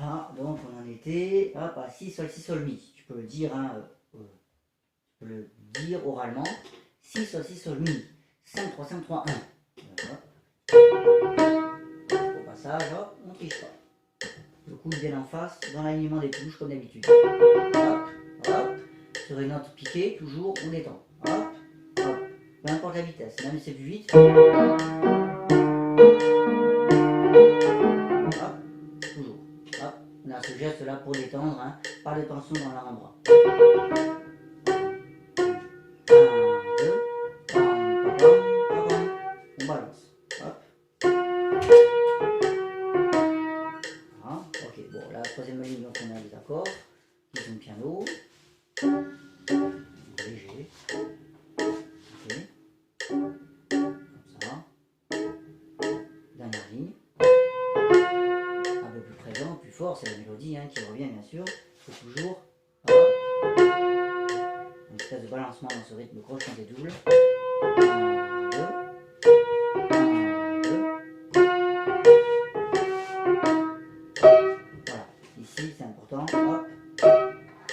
Ah, donc on en était hop, à si, sol, mi. Tu peux le dire, hein, tu peux le dire oralement. Si, sol, mi. 5, 3, 5, 3, 1. Au passage, hop, on ne triche pas. Le coude bien en face, dans l'alignement des touches, comme d'habitude. Hop, hop. Sur une note piquée, toujours, on détend. Hop, hop. Peu importe la vitesse, même si c'est plus vite. Hop, toujours. Hop. On a ce geste là pour détendre, hein, pas de tension dans l'avant-bras. 1, 2, on balance. Hop. Voilà. Ok, bon, la troisième ligne, donc on a les accords qui sont piano. Léger. Ok. Comme ça. Dernière ligne. Un peu plus présent, plus fort, c'est la mélodie, hein, qui revient bien sûr. Il faut toujours. Hop. Une espèce de balancement dans ce rythme croche chanté double. 1, 2. 1, 2. Voilà. Ici, c'est important. Hop.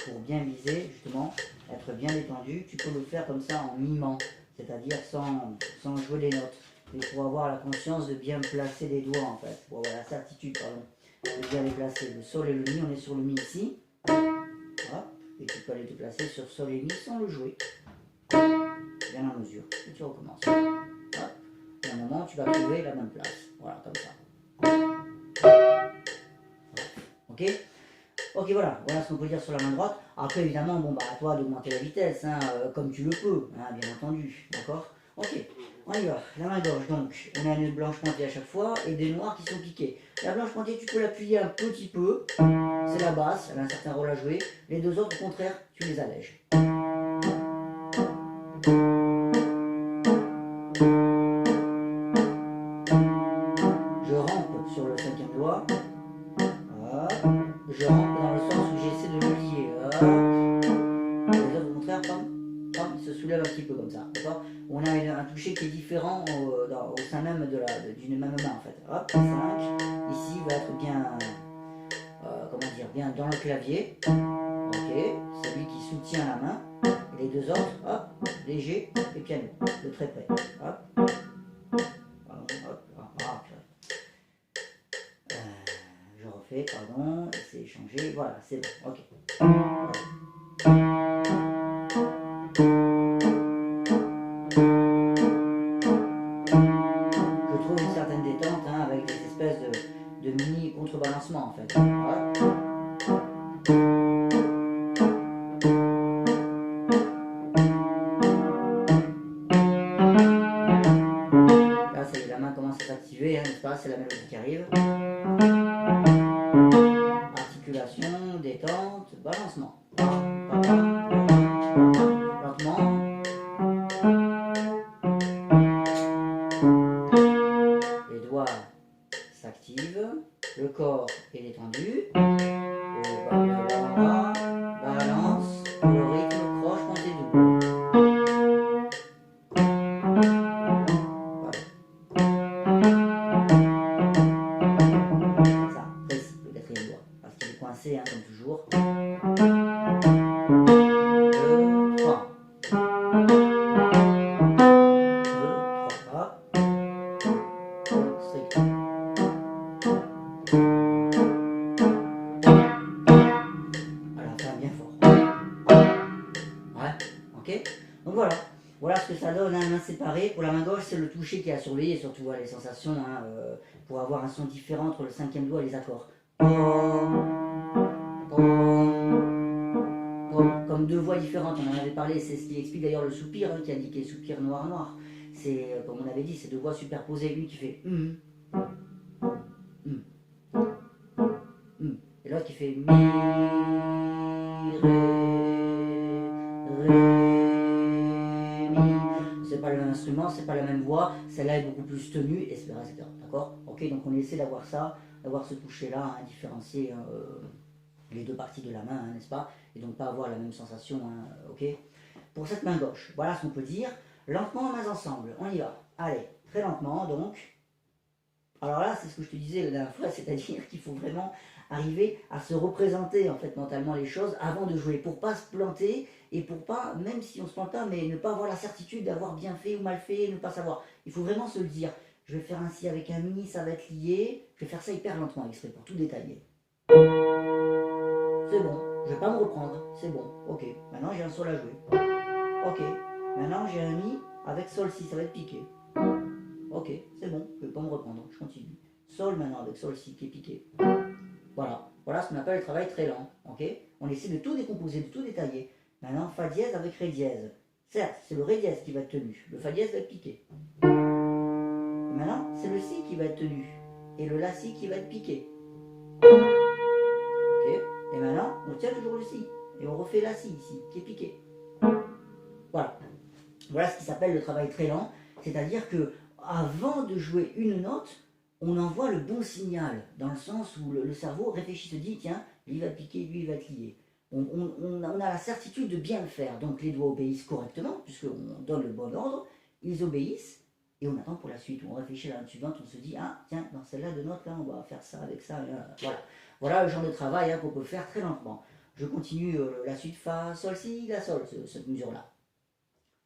Pour bien viser, justement, être bien détendu, tu peux le faire comme ça en mimant, c'est-à-dire sans jouer les notes. Et pour avoir la conscience de bien placer les doigts, en fait, pour avoir la certitude, pardon, de bien les placer. Le sol et le mi, on est sur le mi ici. Hop. Et tu peux aller te placer sur sol et mi sans le jouer. Bien en mesure. Et tu recommences. Hop. Et à un moment, tu vas trouver la même place. Voilà, comme ça. Ok? Ok, voilà ce qu'on peut dire sur la main droite. Après, évidemment, bon, bah, à toi d'augmenter la vitesse, hein, comme tu le peux, hein, bien entendu. D'accord? Ok, on y va. La main gauche, donc, on a une blanche pointée à chaque fois et des noirs qui sont piqués. La blanche pointée, tu peux l'appuyer un petit peu. C'est la basse, elle a un certain rôle à jouer. Les deux autres, au contraire, tu les allèges. Je rampe sur le cinquième doigt. Hop. Je rampe dans le sens où j'essaie de le lier. Hop. Les autres, au contraire, ils se soulèvent un petit peu comme ça. D'accord? On a un toucher qui est différent au sein même d'une même main en fait. Hop, 5. Ici, il va être bien, comment dire, bien dans le clavier. Ok, c'est lui qui soutient la main. Et les deux autres, hop, léger et piano, de très près. Hop. Je refais, pardon, c'est changé, voilà, c'est bon, ok. Voilà. Je trouve une certaine détente, hein, avec des espèces de mini contrebalancement en fait. Hop. Là, ça y est, la main commence à s'activer, hein, n'est-ce pas? C'est la mélodie qui arrive. Articulation, détente, balancement. Lentement. Les doigts s'activent, le corps est détendu, l'avant-bras balance le rythme croche pointée double. Voilà. Ça, précis, le quatrième doigt, parce qu'il est coincé, hein, comme toujours. 2, 3. 2, 3, strict. À la fin, bien fort. Ouais, ok. Donc voilà ce que ça donne, hein, main séparée. Pour la main gauche, c'est le toucher qui est à surveiller, surtout les sensations, hein, pour avoir un son différent entre le cinquième doigt et les accords. Comme deux voix différentes, on en avait parlé, c'est ce qui explique d'ailleurs le soupir, hein, qui a indiqué soupir noir. C'est, comme on avait dit, c'est deux voix superposées, une qui fait et l'autre qui fait mi, ré, mi. C'est pas le même instrument, c'est pas la même voix, celle-là est beaucoup plus tenue, etc. D'accord? Ok, donc on essaie d'avoir ça, d'avoir ce toucher-là, hein, différencier les deux parties de la main, hein, n'est-ce pas? Et donc pas avoir la même sensation, hein, ok? Pour cette main gauche, voilà ce qu'on peut dire. Lentement, mains ensemble, on y va. Allez, très lentement donc. Alors là, c'est ce que je te disais la dernière fois, c'est-à-dire qu'il faut vraiment arriver à se représenter en fait mentalement les choses avant de jouer, pour pas se planter et pour pas, même si on se plante pas, mais ne pas avoir la certitude d'avoir bien fait ou mal fait, ne pas savoir. Il faut vraiment se le dire. Je vais faire un si avec un mi, ça va être lié. Je vais faire ça hyper lentement exprès pour tout détailler. C'est bon, je vais pas me reprendre, c'est bon, ok. Maintenant j'ai un sol à jouer. Ok, maintenant j'ai un mi avec sol si, ça va être piqué. Ok, c'est bon, je vais pas me reprendre, je continue. Sol maintenant avec sol si qui est piqué. Voilà, voilà ce qu'on appelle le travail très lent, ok. On essaie de tout décomposer, de tout détailler. Maintenant fa dièse avec ré dièse. Certes, c'est le ré dièse qui va être tenu, le fa dièse va être piqué. Et maintenant, c'est le si qui va être tenu et le la si qui va être piqué. Ok. Et maintenant, on tient toujours le si et on refait la si ici qui est piqué. Voilà. Voilà ce qui s'appelle le travail très lent, c'est-à-dire que avant de jouer une note, on envoie le bon signal, dans le sens où le cerveau réfléchit, se dit, tiens, lui il va piquer, lui il va être lié. On a la certitude de bien le faire, donc les doigts obéissent correctement, puisqu'on donne le bon ordre, ils obéissent, et on attend pour la suite, on réfléchit à la note suivante, on se dit, ah tiens, dans celle-là de note, là, on va faire ça avec ça, voilà. Voilà le genre de travail qu'on peut faire très lentement. Je continue la suite fa, sol, si, la sol, cette mesure-là.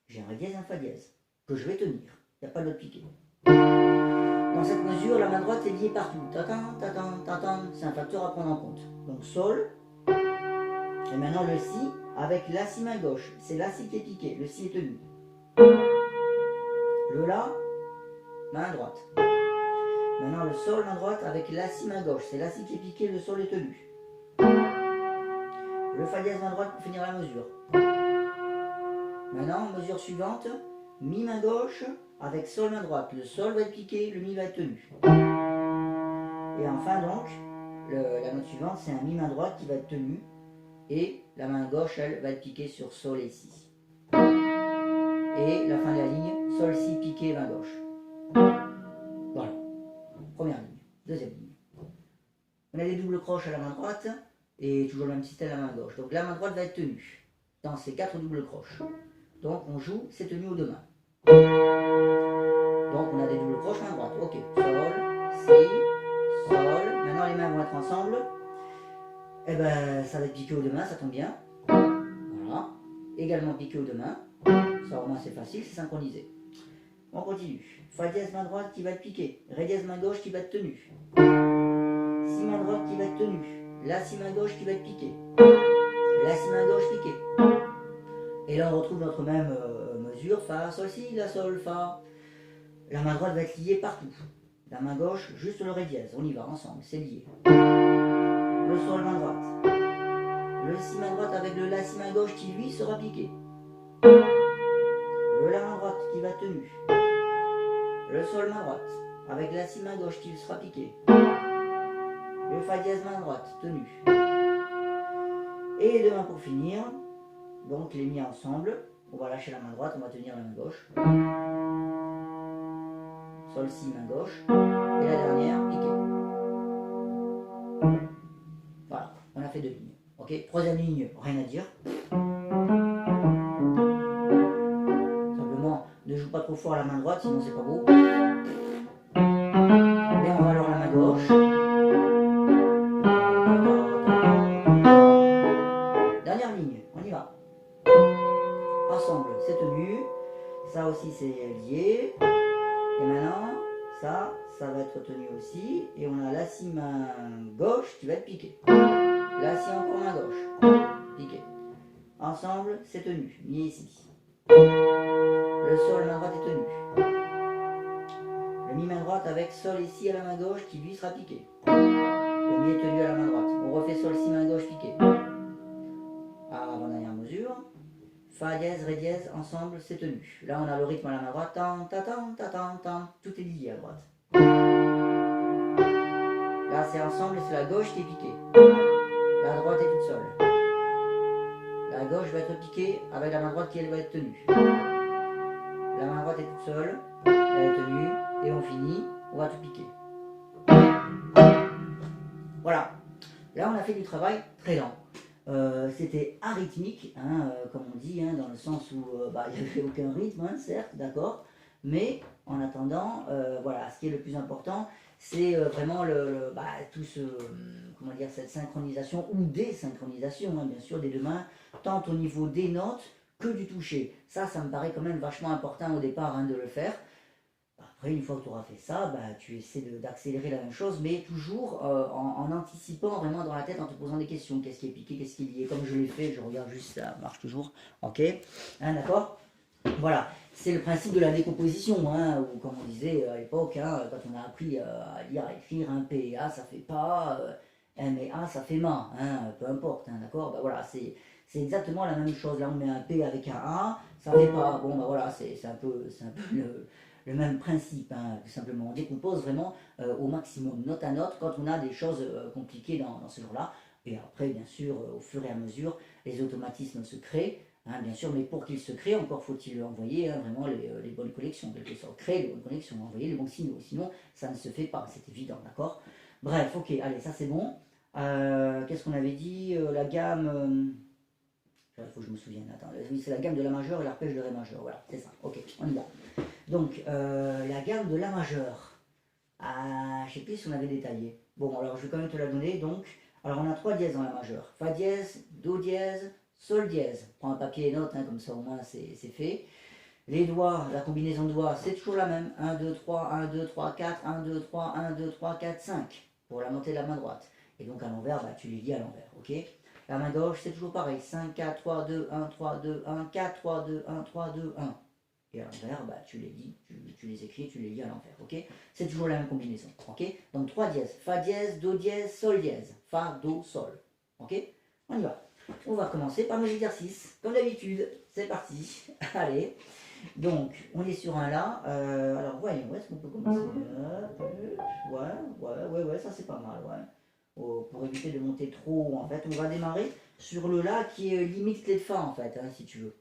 J'ai un ré dièse et un fa dièse, que je vais tenir, il n'y a pas de note piquée. Dans cette mesure, la main droite est liée partout. Tatan, tatan, tatan, c'est un facteur à prendre en compte. Donc sol, et maintenant le si avec la si main gauche. C'est la si qui est piqué, le si est tenu. Le la, main droite. Maintenant le sol, main droite avec la si main gauche. C'est la si qui est piqué, le sol est tenu. Le fa dièse main droite pour finir la mesure. Maintenant, mesure suivante, mi main gauche avec sol main droite. Le sol va être piqué, le mi va être tenu. Et enfin donc, la note suivante, c'est un mi main droite qui va être tenu. Et la main gauche, elle, va être piquée sur sol et si. Et la fin de la ligne, sol, si, piqué, main gauche. Voilà. Première ligne. Deuxième ligne. On a des doubles croches à la main droite et toujours le même système à la main gauche. Donc la main droite va être tenue dans ces 4 doubles croches. Donc on joue, c'est tenu aux deux mains. Donc on a des doubles croches main droite. Ok. Sol, si, sol. Maintenant les mains vont être ensemble. Et ben ça va être piqué aux deux mains, ça tombe bien. Voilà. Également piqué aux deux mains. Ça au moins c'est facile, c'est synchronisé. On continue. Fa dièse main droite qui va être piquée. Ré dièse main gauche qui va être tenue. Si main droite qui va être tenue. La si main gauche qui va être piquée. La si main gauche piquée. Et là on retrouve notre même mesure. Fa, sol, si, la, sol, fa. La main droite va être liée partout. La main gauche, juste le ré dièse. On y va ensemble, c'est lié. Le sol main droite. Le si main droite avec le la si main gauche qui lui sera piqué. Le la main droite qui va tenu. Le sol main droite avec la si main gauche qui sera piqué. Le fa dièse main droite tenu. Et les deux mains pour finir. Donc les mis ensemble. On va lâcher la main droite, on va tenir la main gauche. Sol si main gauche. Et la dernière piquée. Voilà, on a fait 2 lignes. Ok, troisième ligne, rien à dire. Simplement, ne joue pas trop fort à la main droite, sinon c'est pas beau. Mais on va alors la main gauche. Dernière ligne, on y va. Ensemble, c'est tenu. Ça aussi c'est lié. Et maintenant, ça va être tenu aussi. Et on a la si main gauche qui va être piquée. La si encore main gauche. Piqué. Ensemble, c'est tenu. Mi ici. Le sol main droite est tenu. Le mi main droite avec sol ici à la main gauche qui lui sera piqué. Le mi est tenu à la main droite. On refait sol si main gauche piqué. Avant-dernière mesure. Fa dièse, ré dièse, ensemble, c'est tenu. Là, on a le rythme à la main droite. Tan, ta, tan, ta, tan, tan. Tout est lié à droite. Là, c'est ensemble et c'est la gauche qui est piquée. La droite est toute seule. La gauche va être piquée avec la main droite qui, elle, va être tenue. La main droite est toute seule. Elle est tenue. Et on finit. On va tout piquer. Voilà. Là, on a fait du travail très lent. C'était arythmique, comme on dit, dans le sens où il n'y avait aucun rythme, certes, d'accord, mais en attendant, voilà, ce qui est le plus important, c'est vraiment tout ce, comment dire, cette synchronisation ou désynchronisation, hein, bien sûr, des deux mains, tant au niveau des notes que du toucher. Ça me paraît quand même vachement important au départ, hein, de le faire. Après, une fois que tu auras fait ça, tu essaies d'accélérer la même chose, mais toujours en anticipant vraiment dans la tête, en te posant des questions. Qu'est-ce qui est piqué, qu'est-ce qui est lié? Comme je l'ai fait, je regarde juste, ça marche toujours. Ok, hein, d'accord. Voilà, c'est le principe de la décomposition, hein, ou comme on disait à l'époque, hein, quand on a appris à lire, à écrire, un P et A ça fait pas, M et A ça fait ma, hein, peu importe, hein, d'accord. Voilà, c'est exactement la même chose. Là on met un P avec un A, ça fait pas. Bon, voilà, c'est un peu le même principe, hein, tout simplement. On décompose vraiment au maximum, note à note, quand on a des choses compliquées dans ce genre-là. Et après, bien sûr, au fur et à mesure, les automatismes se créent. Hein, bien sûr, mais pour qu'il se crée, encore faut-il envoyer, hein, vraiment les bonnes connexions, quelque sorte, créer les bonnes connexions, envoyer les bons signaux, sinon ça ne se fait pas, c'est évident, d'accord. Bref, ok, allez, ça c'est bon. Qu'est-ce qu'on avait dit? La gamme, il faut que je me souvienne, attends, oui, c'est la gamme de la majeure et l'arpège de ré majeur, voilà, c'est ça, ok, on y va. Donc, la gamme de la majeure, je sais plus si on avait détaillé. Bon, alors je vais quand même te la donner, donc, alors on a 3 dièses dans la majeure, fa dièse, do dièse, sol dièse. Prends un papier et note, hein, comme ça au moins c'est fait. Les doigts, la combinaison de doigts, c'est toujours la même. 1, 2, 3, 1, 2, 3, 4, 1, 2, 3, 1, 2, 3, 4, 5. Pour la montée de la main droite. Et donc à l'envers, tu les lis à l'envers, ok. La main gauche, c'est toujours pareil. 5, 4, 3, 2, 1, 3, 2, 1, 4, 3, 2, 1, 3, 2, 1. Et à l'envers, tu les lis, tu les écris, tu les lis à l'envers, ok. C'est toujours la même combinaison, ok. Donc 3 dièses. Fa dièse, do dièse, sol dièse. Fa, do, sol. Ok. On y va. On va commencer par nos exercices, comme d'habitude. C'est parti. Allez. Donc, on est sur un La. Alors, voyons, où est-ce qu'on peut commencer? Ouais, ça c'est pas mal, ouais. Oh, pour éviter de monter trop, en fait, on va démarrer sur le La qui est limite clé de Fa, en fait, hein, si tu veux.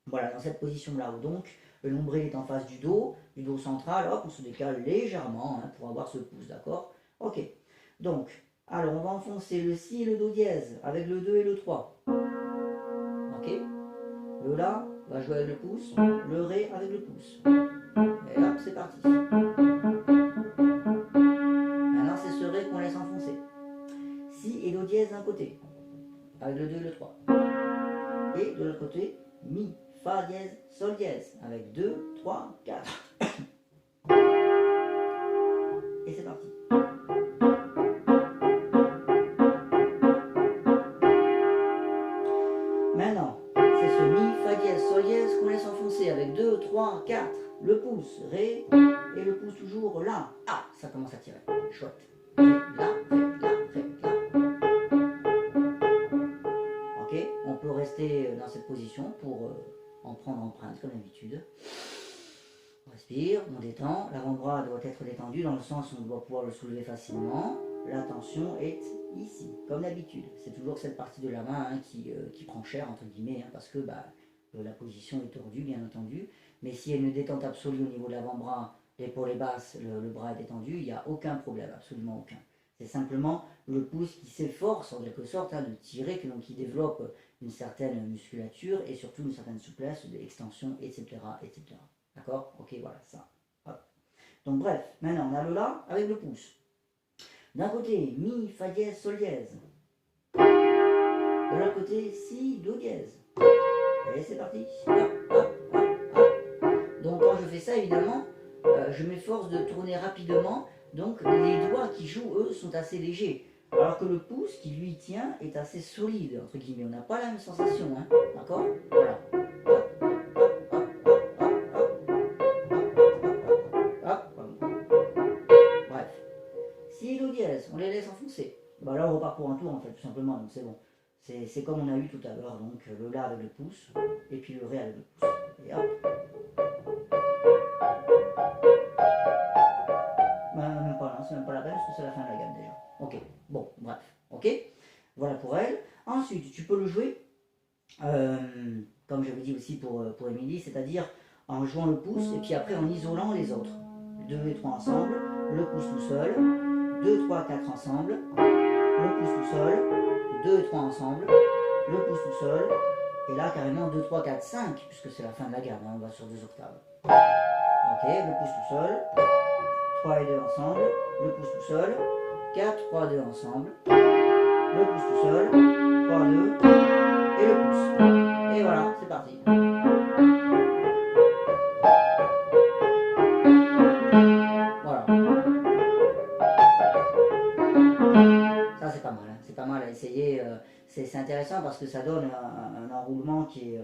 Voilà, dans cette position-là, où donc le nombril est en face du dos central, hop, on se décale légèrement, hein, pour avoir ce pouce, d'accord? Ok. Donc, alors, on va enfoncer le Si et le Do dièse avec le 2 et le 3. Ok. Le La va jouer avec le pouce, le Ré avec le pouce. Et hop, c'est parti. Maintenant, c'est ce Ré qu'on laisse enfoncer. Si et Do dièse d'un côté, avec le 2 et le 3. Et de l'autre côté, Mi, Fa dièse, Sol dièse, avec 2, 3, 4. Et c'est parti. Maintenant, c'est ce Mi, Fa dièse, Sol dièse qu'on laisse enfoncer avec 2, 3, 4. Le pouce, Ré, et le pouce toujours là. Ah, ça commence à tirer. Chouette. Ré, là, Ré, là, Ré, là. Ok, on peut rester dans cette position pour en prendre empreinte comme d'habitude. On respire, on détend. L'avant-bras doit être détendu dans le sens où on doit pouvoir le soulever facilement. La tension est ici, comme d'habitude. C'est toujours cette partie de la main, hein, qui prend cher, entre guillemets, hein, parce que la position est tordue, bien entendu. Mais s'il y a une détente absolue au niveau de l'avant-bras, l'épaule est basse, le bras est détendu, il n'y a aucun problème, absolument aucun. C'est simplement le pouce qui s'efforce, en quelque sorte, hein, de tirer, donc qui développe une certaine musculature et surtout une certaine souplesse, de l'extension, etc., etc. D'accord? Ok, voilà, ça. Hop. Donc bref, maintenant on a le La avec le pouce. D'un côté, Mi, Fa dièse, Sol dièse. De l'autre côté, Si, Do dièse. Et c'est parti. Hop, hop, hop, hop. Donc quand je fais ça, évidemment, je m'efforce de tourner rapidement. Donc les doigts qui jouent, eux, sont assez légers. Alors que le pouce qui lui tient est assez solide, entre guillemets. On n'a pas la même sensation, hein. D'accord? Voilà. Si et Do dièse, on les laisse enfoncer. Là on repart pour un tour en fait, tout simplement, donc c'est bon. C'est comme on a eu tout à l'heure, donc le La avec le pouce, et puis le Ré avec le pouce. Et hop. Même pas là, c'est même pas la peine parce que c'est la fin de la gamme déjà. Ok, bon, bref, ok. Voilà pour elle. Ensuite, tu peux le jouer, comme j'avais dit aussi pour Émilie, c'est-à-dire en jouant le pouce et puis après en isolant les autres. 2 et 3 ensemble, le pouce tout seul, 2, 3, 4 ensemble, le pouce tout seul, 2 et 3 ensemble, le pouce tout seul, et là carrément 2, 3, 4, 5, puisque c'est la fin de la gamme, hein, on va sur 2 octaves. Ok, le pouce tout seul, 3 et 2 ensemble, le pouce tout seul, 4, 3, 2 ensemble, le pouce tout seul, 3, 2, et le pouce. Et voilà, c'est parti. Voilà. Ça c'est pas mal, hein. C'est pas mal à essayer. C'est intéressant parce que ça donne un enroulement qui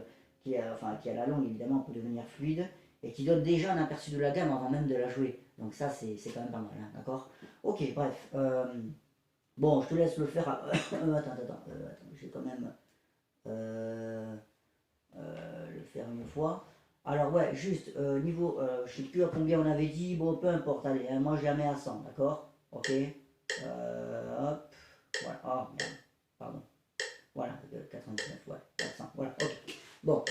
à la longue évidemment peut devenir fluide et qui donne déjà un aperçu de la gamme avant même de la jouer. Donc ça c'est quand même pas mal, hein, d'accord? Ok, bref. Bon, je te laisse le faire. Attends, je vais quand même le faire une fois. Alors ouais, juste niveau, je sais plus à combien on avait dit, bon peu importe, allez, hein, moi je la mets à 100, d'accord? Ok. Hop, voilà, oh merde, pardon. Voilà, 99, ouais, 400, voilà, ok. Bon,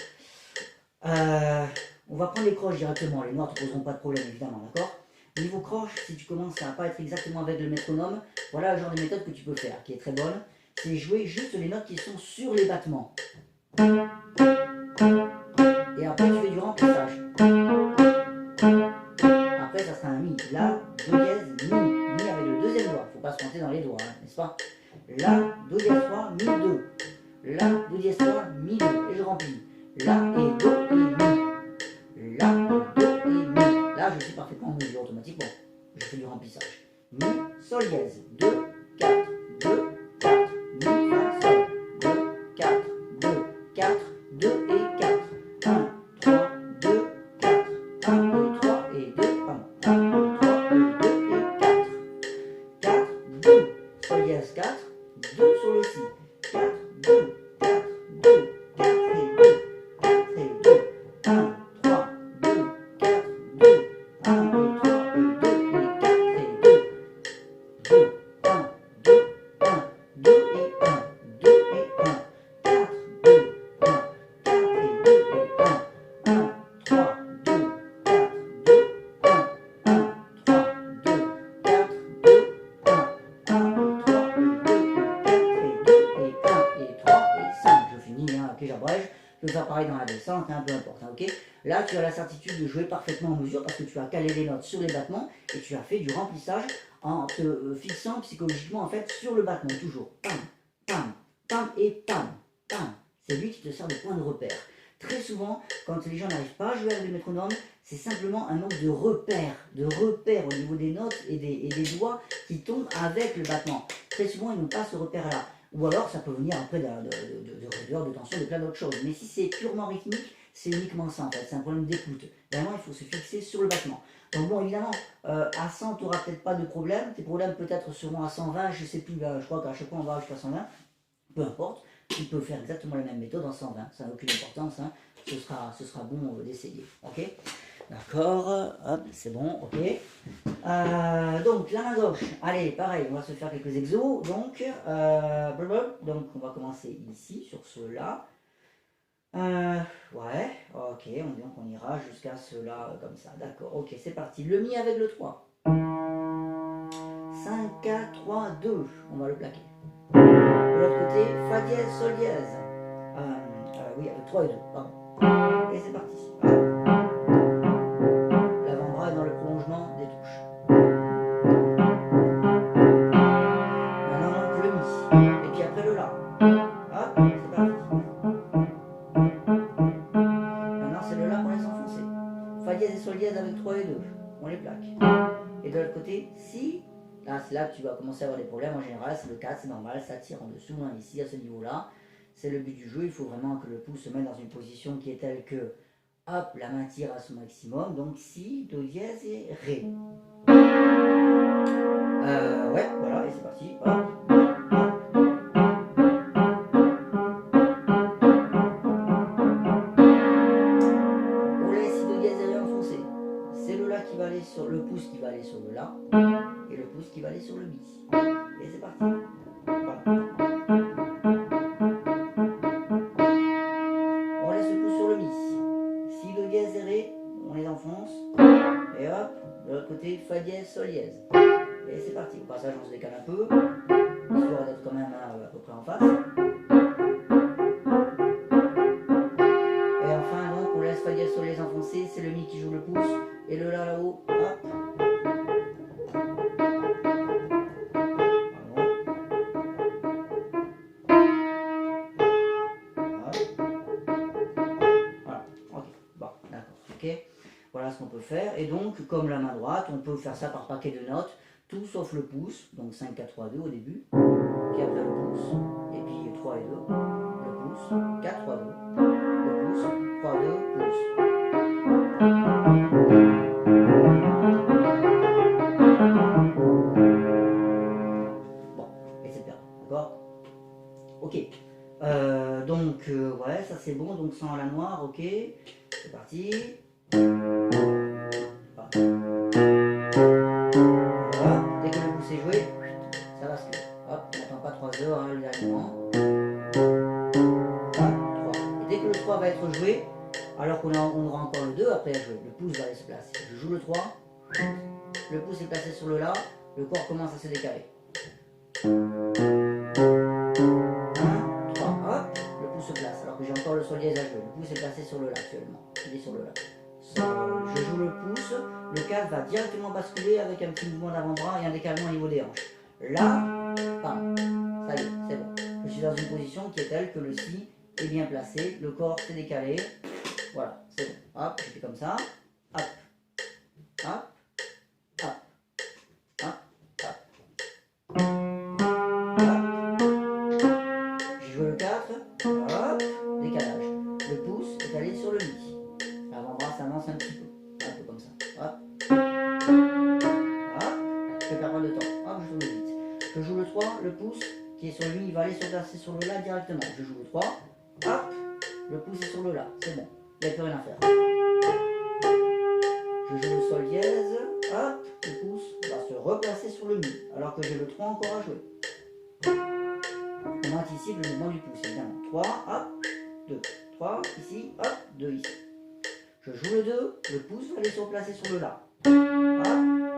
on va prendre les croches directement, les noires ne te poseront pas de problème évidemment, d'accord? Niveau croche, si tu commences à ne pas être exactement avec le métronome, voilà le genre de méthode que tu peux faire, qui est très bonne, c'est jouer juste les notes qui sont sur les battements. Et après tu fais du remplissage. Après ça sera un mi, la, do dièse, mi avec le deuxième doigt, faut pas se compter dans les doigts, hein, n'est-ce pas? La, do dièse 3, mi 2. La, do dièse 3, mi 2, et je remplis. La et do et mi. La et do et mi. Là je suis parfaitement en mesure automatiquement, je fais du remplissage. Mi, sol dièse, 2, 4, 2, 4, mi, fa, sol, 2, 4, 2, 4, 2 et 4, 1, 3, 2, 4, 1 et 3 et 2, pardon, 1 et 3 et 2 et 4, 4, 2, sol dièse 4, 2 sur le si, 4, 2, 4, 2, 4 et 2, 4 et 2, 1, 3, 2, 4, 2, 1 et 3 et 2 et 4 et 2, 2, 1, 2, 1, 2 et 1, 2 et 1, 4, 2, 1, 4 et 2 et 1, 1, 3, 2, 4, 2, 1, 1, 3, 2, 4, 2, 1, 1 et 3 et 2 et 4 et 2 et 1 et 3 et 5. Je finis, hein, ok, j'abrège. Je vais faire pareil dans la descente, hein, peu importe, hein, ok. Là, tu as la certitude de jouer parfaitement en mesure parce que tu as calé les notes sur les battements et tu as fait du remplissage en te fixant psychologiquement en fait sur le battement, toujours. Pam, pam, pam et pam, pam. C'est lui qui te sert de point de repère. Très souvent, quand les gens n'arrivent pas à jouer avec le métronome, c'est simplement un manque de repères au niveau des notes et des doigts qui tombent avec le battement. Très souvent, ils n'ont pas ce repère-là. Ou alors, ça peut venir après de raideur, de tension, de plein d'autres choses. Mais si c'est purement rythmique, c'est uniquement ça en fait. C'est un problème d'écoute. Vraiment, il faut se fixer sur le battement. Donc bon, évidemment, à 100, tu n'auras peut-être pas de problème. Tes problèmes peut-être seront à 120, je ne sais plus, là, je crois qu'à chaque fois on va jusqu'à 120. Peu importe, tu peux faire exactement la même méthode en 120. Ça n'a aucune importance, hein. Ce sera bon d'essayer. Ok? D'accord, hop, c'est bon, ok. Donc, la main gauche, allez, pareil, on va se faire quelques exos. Donc, on va commencer ici, sur ceux-là. Ouais, ok, donc on ira jusqu'à cela comme ça, d'accord, ok, c'est parti. Le mi avec le 3. 5, 4, 3, 2, on va le plaquer. De l'autre côté, fa dièse, sol dièse. Oui, avec 3 et 2, pardon. Et c'est parti. L'avant-bras est dans le prolongement des touches. Maintenant, on manque le mi. Et puis après le la. Hop, c'est parti. Maintenant, c'est le la qu'on laisse enfoncer. Fa dièse et sol dièse avec 3 et 2. On les plaque. Et de l'autre côté, si. Là, c'est là que tu vas commencer à avoir des problèmes. En général, c'est le 4, c'est normal, ça tire en dessous, hein, ici, à ce niveau-là. C'est le but du jeu. Il faut vraiment que le pouce se mette dans une position qui est telle que, hop, la main tire à son maximum. Donc, si, do dièse et ré. Ouais, voilà, et c'est parti. Hop. Qui va aller sur le pouce qui va aller sur le la et le pouce qui va aller sur le mi. Et c'est parti. Voilà. On laisse le pouce sur le mi. Si do dièse et ré, on les enfonce. Et hop, de l'autre côté, fa dièse, sol dièse. Et c'est parti. Au passage, on se décale un peu, histoire d'être quand même à peu près en face. Et enfin, donc, on laisse fa dièse, sol dièse enfoncé. C'est le mi qui joue le pouce. Et le la là-haut, hop. ce qu'on peut faire. Et donc, comme la main droite, on peut faire ça par paquet de notes, tout sauf le pouce. Donc 5, 4, 3, 2 au début. Puis après le pouce. Et puis 3 et 2. Le pouce. 4, 3, 2. Le pouce. 3, 2, pouce. Bon, etc. D'accord? Ok. Ouais, ça c'est bon. Donc sans la noire, ok. C'est parti. Voilà. Dès que le pouce est joué, ça va se faire. Hop, on n'attend pas 3 heures, hein, le dernier moment. Hop, 3. Et dès que le 3 va être joué, alors qu'on aura encore le 2 après à jouer, le pouce va aller se placer. Je joue le 3, le pouce est placé sur le La, le corps commence à se décaler. 1, 3, hop, le pouce se place, alors que j'ai encore le Sol dièse à jouer. Le pouce est placé sur le La actuellement, il est sur le La. Je joue le pouce, le 4 va directement basculer avec un petit mouvement d'avant-bras et un décalement au niveau des hanches. Là, bam, ça y est, c'est bon. Je suis dans une position qui est telle que le Si est bien placé, le corps s'est décalé. Voilà, c'est bon. Hop, je fais comme ça. Hop, hop, hop, hop, hop. Hop. Je joue le 4. Hop, décalage. Le pouce est allé sur le Mi. L'avant-bras s'avance un petit peu. Un peu comme ça. Hop. Hop. Je perds pas de temps. Hop, je joue le 8. Je joue le 3. Le pouce qui est sur lui, il va aller se placer sur le La directement. Je joue le 3. Hop. Le pouce est sur le La. C'est bon. Il n'y a plus rien à faire. Je joue le Sol dièse. Hop. Le pouce va se replacer sur le Mi. Alors que j'ai le 3 encore à jouer. On anticipe le mouvement du pouce. Évidemment. 3. Hop. 2. 3. Ici. Hop. 2 ici. Je joue le 2, le pouce va aller se replacer sur le La. Hop,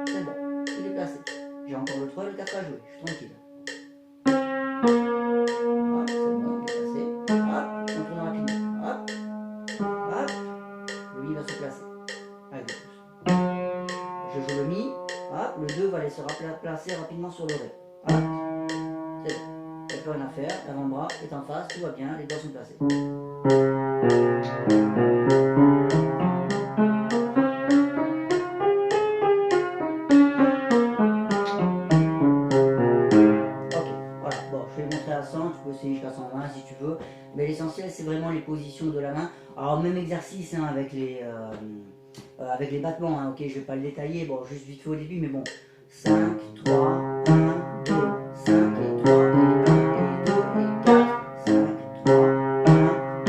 c'est bon, il est placé. J'ai encore le 3 et le 4 à jouer, je suis tranquille. Hop, c'est bon, il est placé. Hop, on tourne rapidement. Hop, hop, le Mi va se placer avec le pouce. Je joue le Mi, hop, le 2 va aller se placer rapidement sur le Ré. Hop, c'est bon, il n'y a plus rien à faire, l'avant-bras est en face, tout va bien, les doigts sont placés. Tu peux essayer jusqu'à 120 si tu veux, mais l'essentiel c'est vraiment les positions de la main. Alors même exercice hein, avec les battements, hein, ok, je vais pas le détailler, bon juste vite fait au début, mais bon, 5, 3, 1, 2, 5 et 3 et 1 et 2 et 4, 5, 3, 1,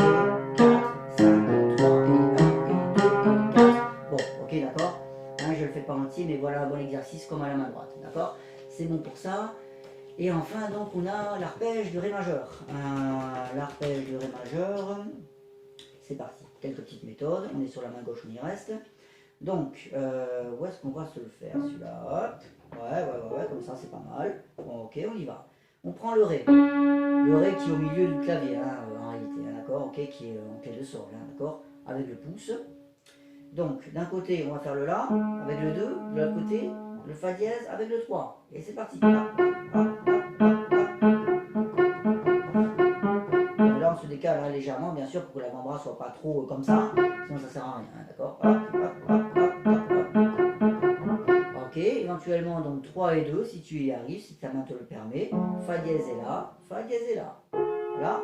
2, 4, 5 et 3 et 1 et 2 et 4. Bon, ok d'accord, hein, je le fais pas entier, mais voilà un bon exercice comme à la main droite, d'accord, c'est bon pour ça. Et enfin, donc, on a l'arpège de Ré majeur. L'arpège de Ré majeur, c'est parti. Quelques petites méthodes. On est sur la main gauche, on y reste. Donc, où est-ce qu'on va se le faire celui-là? Hop. Ouais, comme ça, c'est pas mal. Bon, ok, on y va. On prend le Ré. Le Ré qui est au milieu du clavier, hein, en réalité, hein, d'accord, ok, qui est en clé de sol, hein, d'accord, avec le pouce. Donc, d'un côté, on va faire le La avec le 2, de l'autre côté, le Fa dièse avec le 3. Et c'est parti. Là, on se décale hein, légèrement, bien sûr, pour que l'avant-bras soit pas trop comme ça, sinon ça sert à rien, hein, d'accord. Ok, éventuellement, donc 3 et 2, si tu y arrives, si ta main te le permet. Fa dièse et La, Fa dièse et La. Là,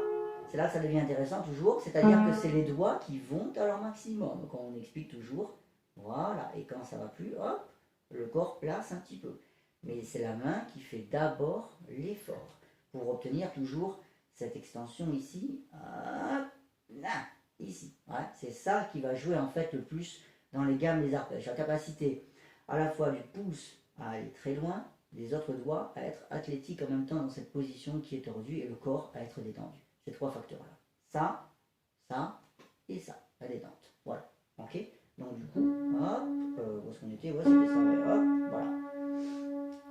c'est là que ça devient intéressant toujours, c'est-à-dire que c'est les doigts qui vont à leur maximum, comme on explique toujours. Voilà, et quand ça va plus, hop, le corps place un petit peu. Mais c'est la main qui fait d'abord l'effort pour obtenir toujours cette extension ici, hop, là, ici. Ouais, c'est ça qui va jouer en fait le plus dans les gammes des arpèges. La capacité à la fois du pouce à aller très loin, des autres doigts à être athlétiques en même temps dans cette position qui est tordue et le corps à être détendu. Ces trois facteurs-là. Ça et ça, la détente. Voilà. Ok. Donc du coup, hop, où est-ce qu'on était? Ouais, c'était ça, ouais, hop, voilà.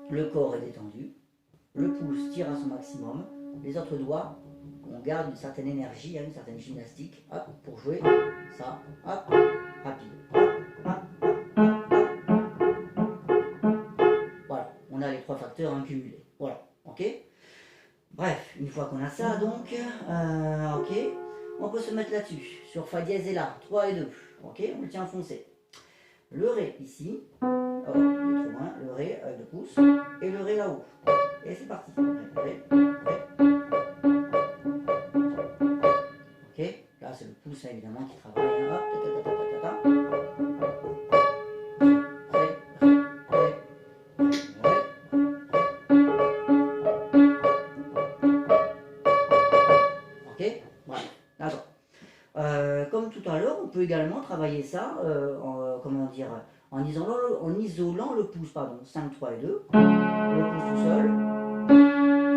Le corps est détendu, le pouce tire à son maximum, les autres doigts, on garde une certaine énergie, une certaine gymnastique, hop, pour jouer ça, hop, rapide, hop, hop, hop, hop, hop. Voilà, on a les trois facteurs cumulés, voilà, ok. Bref, une fois qu'on a ça, donc, ok, on peut se mettre là-dessus, sur Fa dièse et La, 3 et 2, ok, on le tient enfoncé. le Ré ici, oh, il est trop loin, le Ré avec le pouce, et le Ré là-haut. Et c'est parti. Ré, Ré. Ok, là c'est le pouce évidemment qui travaille. Hop, ta, ta, ta, ta, ta, ta. Ok, voilà, d'accord. Comme tout à l'heure, on peut également travailler ça comment dire, en isolant le pouce, pardon, 5, 3 et 2, le pouce tout seul,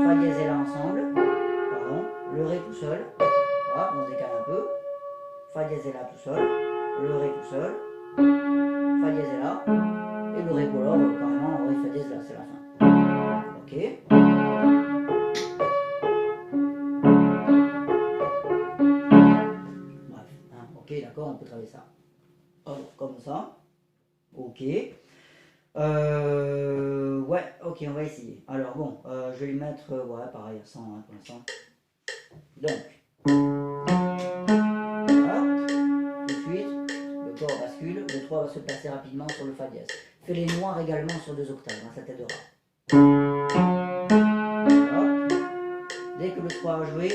Fa dièse et La ensemble, pardon, le Ré tout seul, voilà, on décale un peu, Fa dièse et La tout seul, le Ré tout seul, Fa dièse et La, et le Ré colore carrément, Ré Fa dièse La, c'est la fin. Ok. Bref, hein, ok, d'accord, on peut travailler ça. Comme ça. Ok. Ouais, ok, on va essayer. Alors bon, je vais lui mettre, ouais, pareil, à 100 hein, pour l'instant. Donc, hop, tout de suite, le corps bascule, le 3 va se placer rapidement sur le Fa dièse. Fais les noirs également sur 2 octaves, hein, ça t'aidera. Hop. Dès que le 3 a joué,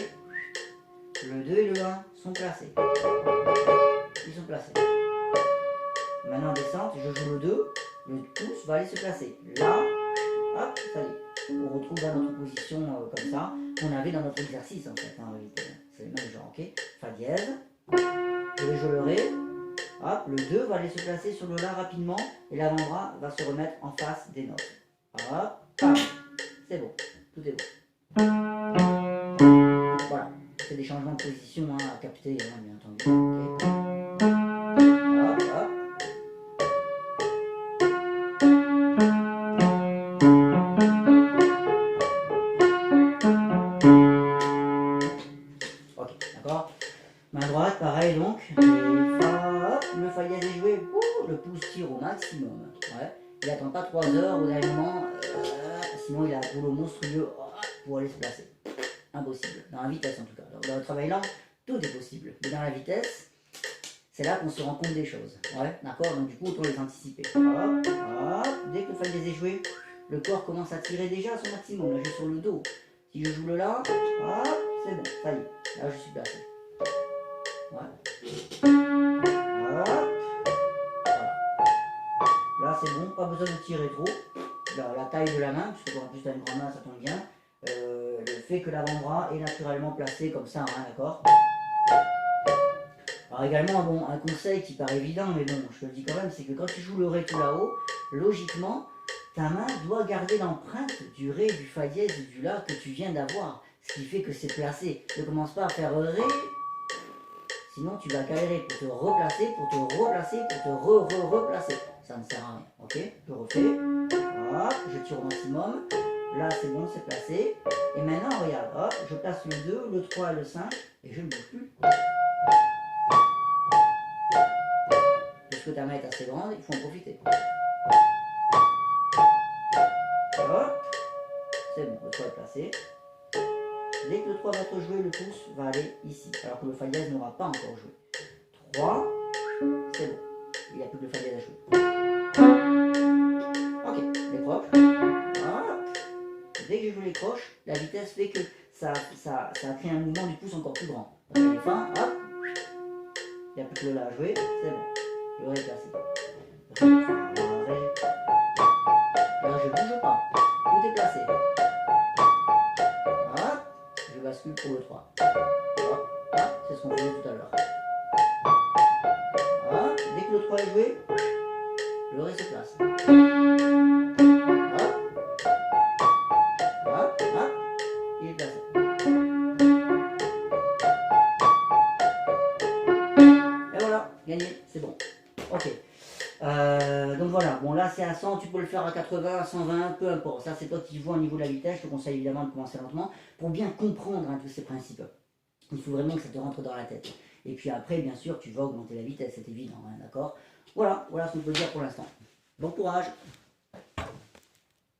le 2 et le 1 sont placés. Ils sont placés. Maintenant, descente, je joue le 2, le pouce va aller se placer. Là, hop, ça y est. On retrouve dans notre position comme ça, qu'on avait dans notre exercice en fait, en réalité. C'est le même genre, ok. Fa dièse, je vais jouer le Ré, hop, le 2 va aller se placer sur le La rapidement, et l'avant-bras va se remettre en face des notes. Hop, pam, c'est bon, tout est bon. Voilà, c'est des changements de position hein, à capter, hein, bien entendu. Okay. Hop, hop. Ok, d'accord. Main droite, pareil donc. Et Fa, hop, le Fa dièse est joué, le pouce tire au maximum. Ouais. Il n'attend pas 3 heures au dernier moment, sinon il a un boulot monstrueux pour aller se placer. Impossible. Dans la vitesse en tout cas. Alors, dans le travail lent, tout est possible. Mais dans la vitesse, c'est là qu'on se rend compte des choses. Ouais, d'accord. Donc du coup, autant les anticiper. Hop, hop. Dès que le Fa dièse est joué, le corps commence à tirer déjà à son maximum. Là, je suis sur le Do. Si je joue le La, hop, c'est bon, ça y est. Là, je suis placé. Ouais. Hop. Voilà. Là, c'est bon, pas besoin de tirer trop. La taille de la main, puisque en plus, tu as une grande main, ça tombe bien. Le fait que l'avant-bras est naturellement placé comme ça, hein, d'accord. Alors également, bon, un conseil qui paraît évident, mais bon, je te le dis quand même, c'est que quand tu joues le Ré tout là-haut, logiquement, ta main doit garder l'empreinte du Ré, du Fa dièse et du La que tu viens d'avoir. Ce qui fait que c'est placé. Ne commence pas à faire Ré, sinon tu vas galérer pour te replacer, pour te replacer, pour te replacer. Ça ne sert à rien, ok. Je refais, hop, je tire au maximum. Là c'est bon, c'est placé. Et maintenant, regarde, hop, je place le 2, le 3 et le 5, et je ne bouge plus. Puisque ta main est assez grande, il faut en profiter. Hop, c'est bon, le 3 est placé. Dès que le 3 va être joué, le pouce va aller ici, alors que le Fa dièse n'aura pas encore joué. 3, c'est bon, il n'y a plus que le Fa dièse à jouer. Ok, les croches. Hop. Dès que je joue les croches, la vitesse fait que ça crée un mouvement du pouce encore plus grand. Donc les fins, hop, il n'y a plus que le La à jouer, c'est bon. Le Ré est placé. Là, je ne bouge pas, tout est placé. Hop, je bascule pour le 3. Hop, hop, c'est ce qu'on faisait tout à l'heure. Hop, dès que le 3 est joué, le Ré se place. Hop, hop, hop, il est placé. Et voilà, gagné, c'est bon. Ok. Donc voilà, bon là c'est à 100, tu peux le faire à 80, à 120, peu importe. Ça c'est toi qui vois au niveau de la vitesse, je te conseille évidemment de commencer lentement pour bien comprendre tous ces principes. Il faut vraiment que ça te rentre dans la tête. Et puis après, bien sûr, tu vas augmenter la vitesse, c'est évident, hein, d'accord. Voilà ce qu'on peut dire pour l'instant. Bon courage!